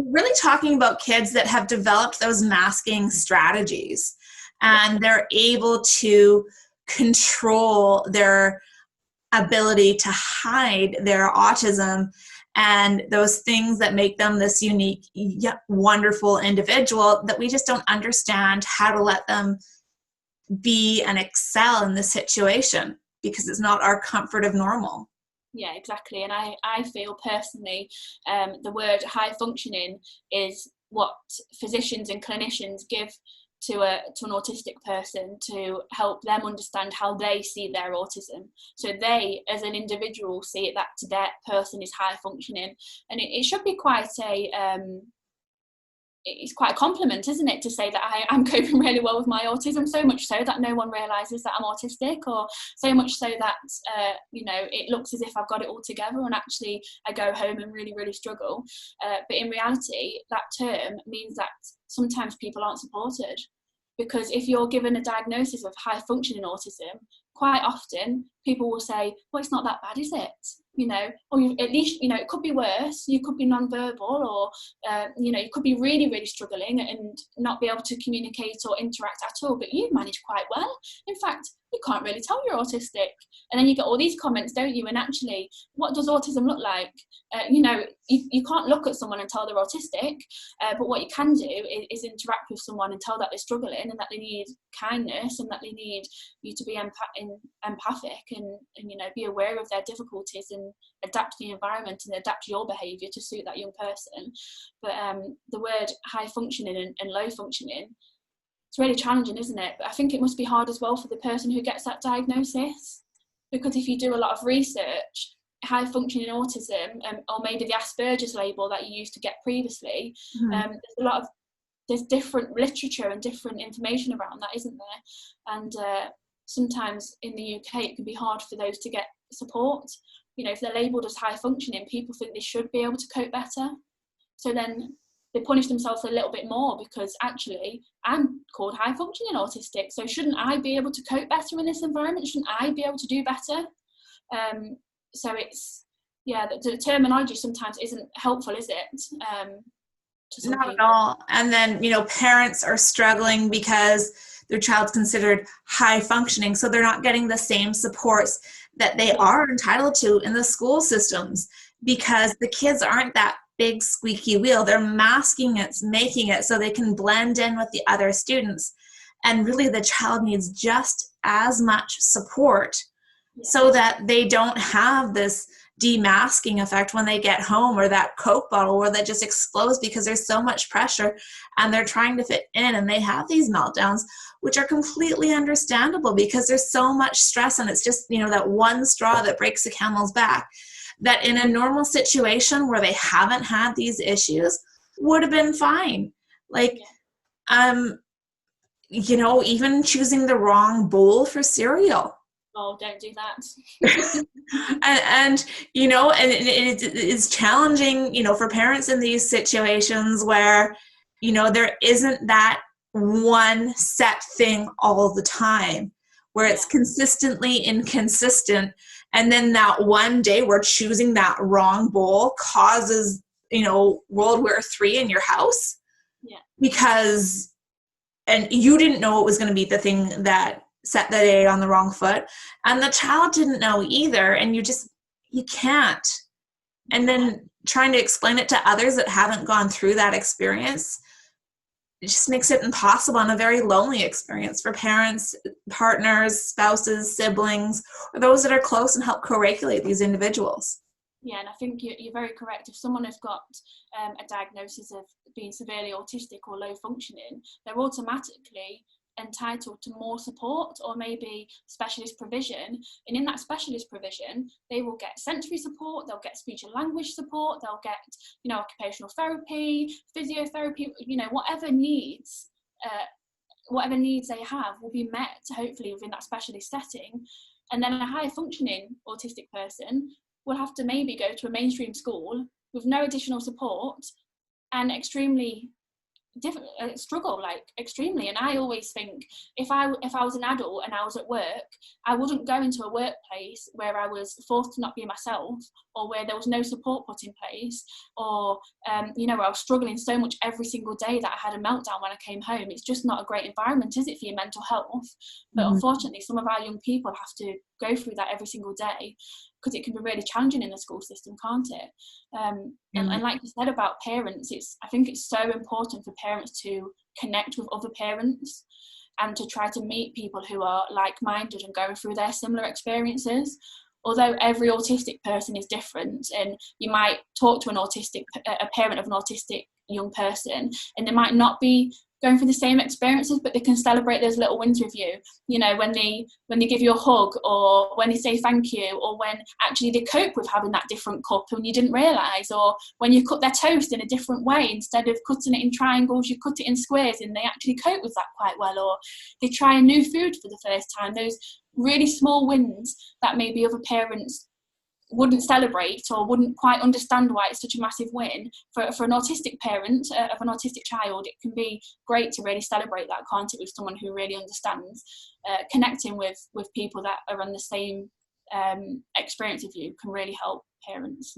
we're really talking about kids that have developed those masking strategies, and they're able to control their ability to hide their autism and those things that make them this unique, wonderful individual that we just don't understand how to let them be and excel in this situation because it's not our comfort of normal. Yeah, exactly. And I feel personally the word high functioning is what physicians and clinicians give to an autistic person to help them understand how they see their autism. So they, as an individual, see it that to their person is high functioning. And it should be quite it's quite a compliment, isn't it, to say that I'm coping really well with my autism, so much so that no one realises that I'm autistic, or so much so that it looks as if I've got it all together and actually I go home and really, really struggle. But in reality, that term means that sometimes people aren't supported, because if you're given a diagnosis of high functioning autism, quite often people will say, well, it's not that bad, is it? Or at least, it could be worse. You could be non-verbal, or, you could be really, really struggling and not be able to communicate or interact at all, but you manage quite well. In fact, you can't really tell you're autistic. And then you get all these comments, don't you? And actually, what does autism look like? You can't look at someone and tell they're autistic, but what you can do is interact with someone and tell that they're struggling and that they need kindness and that they need you to be empathic and be aware of their difficulties and adapt the environment and adapt your behaviour to suit that young person. But the word high functioning and low functioning, it's really challenging, isn't it? But I think it must be hard as well for the person who gets that diagnosis, because if you do a lot of research, high functioning autism, or maybe the Asperger's label that you used to get previously, there's different literature and different information around that, isn't there? And sometimes in the UK it can be hard for those to get support. If they're labelled as high functioning, people think they should be able to cope better, so then they punish themselves a little bit more, because actually I'm called high functioning autistic, so shouldn't I be able to cope better in this environment? Shouldn't I be able to do better? So it's, the terminology sometimes isn't helpful, is it? Not at all. And then, parents are struggling because their child's considered high functioning, so they're not getting the same supports that they are entitled to in the school systems, because the kids aren't that big squeaky wheel. They're masking it, making it so they can blend in with the other students. And really the child needs just as much support so that they don't have this demasking effect when they get home, or that Coke bottle where that just explodes because there's so much pressure and they're trying to fit in and they have these meltdowns, which are completely understandable because there's so much stress, and it's just, that one straw that breaks the camel's back, that in a normal situation where they haven't had these issues would have been fine. Even choosing the wrong bowl for cereal. Oh, don't do that. and it's challenging, for parents in these situations where, there isn't that one set thing all the time, where it's consistently inconsistent. And then that one day where choosing that wrong bowl causes, World War III in your house. Yeah. Because, and you didn't know it was going to be the thing that set the day on the wrong foot, and the child didn't know either, and you can't. And then trying to explain it to others that haven't gone through that experience, it just makes it impossible, and a very lonely experience for parents, partners, spouses, siblings, or those that are close and help co-regulate these individuals. Yeah, and I think you're very correct. If someone has got a diagnosis of being severely autistic or low functioning, they're automatically entitled to more support, or maybe specialist provision. And in that specialist provision, they will get sensory support, they'll get speech and language support, they'll get occupational therapy, physiotherapy, whatever needs they have will be met hopefully within that specialist setting. And then a high functioning autistic person will have to maybe go to a mainstream school with no additional support and extremely struggle like extremely. And I always think if I was an adult and I was at work, I wouldn't go into a workplace where I was forced to not be myself, or where there was no support put in place, or where I was struggling so much every single day that I had a meltdown when I came home. It's just not a great environment, is it, for your mental health? But unfortunately, some of our young people have to go through that every single day, because it can be really challenging in the school system, can't it? And like you said about parents, I think it's so important for parents to connect with other parents and to try to meet people who are like-minded and going through their similar experiences. Although every autistic person is different, and you might talk to a parent of an autistic young person, and they might not be going through the same experiences, but they can celebrate those little wins with you. When they give you a hug, or when they say thank you, or when actually they cope with having that different cup and you didn't realise, or when you cut their toast in a different way, instead of cutting it in triangles, you cut it in squares, and they actually cope with that quite well, or they try a new food for the first time. Those really small wins that maybe other parents wouldn't celebrate or wouldn't quite understand why it's such a massive win. For an autistic parent of an autistic child, it can be great to really celebrate that, can't it, with someone who really understands. Connecting with people that are on the same experience of you can really help parents.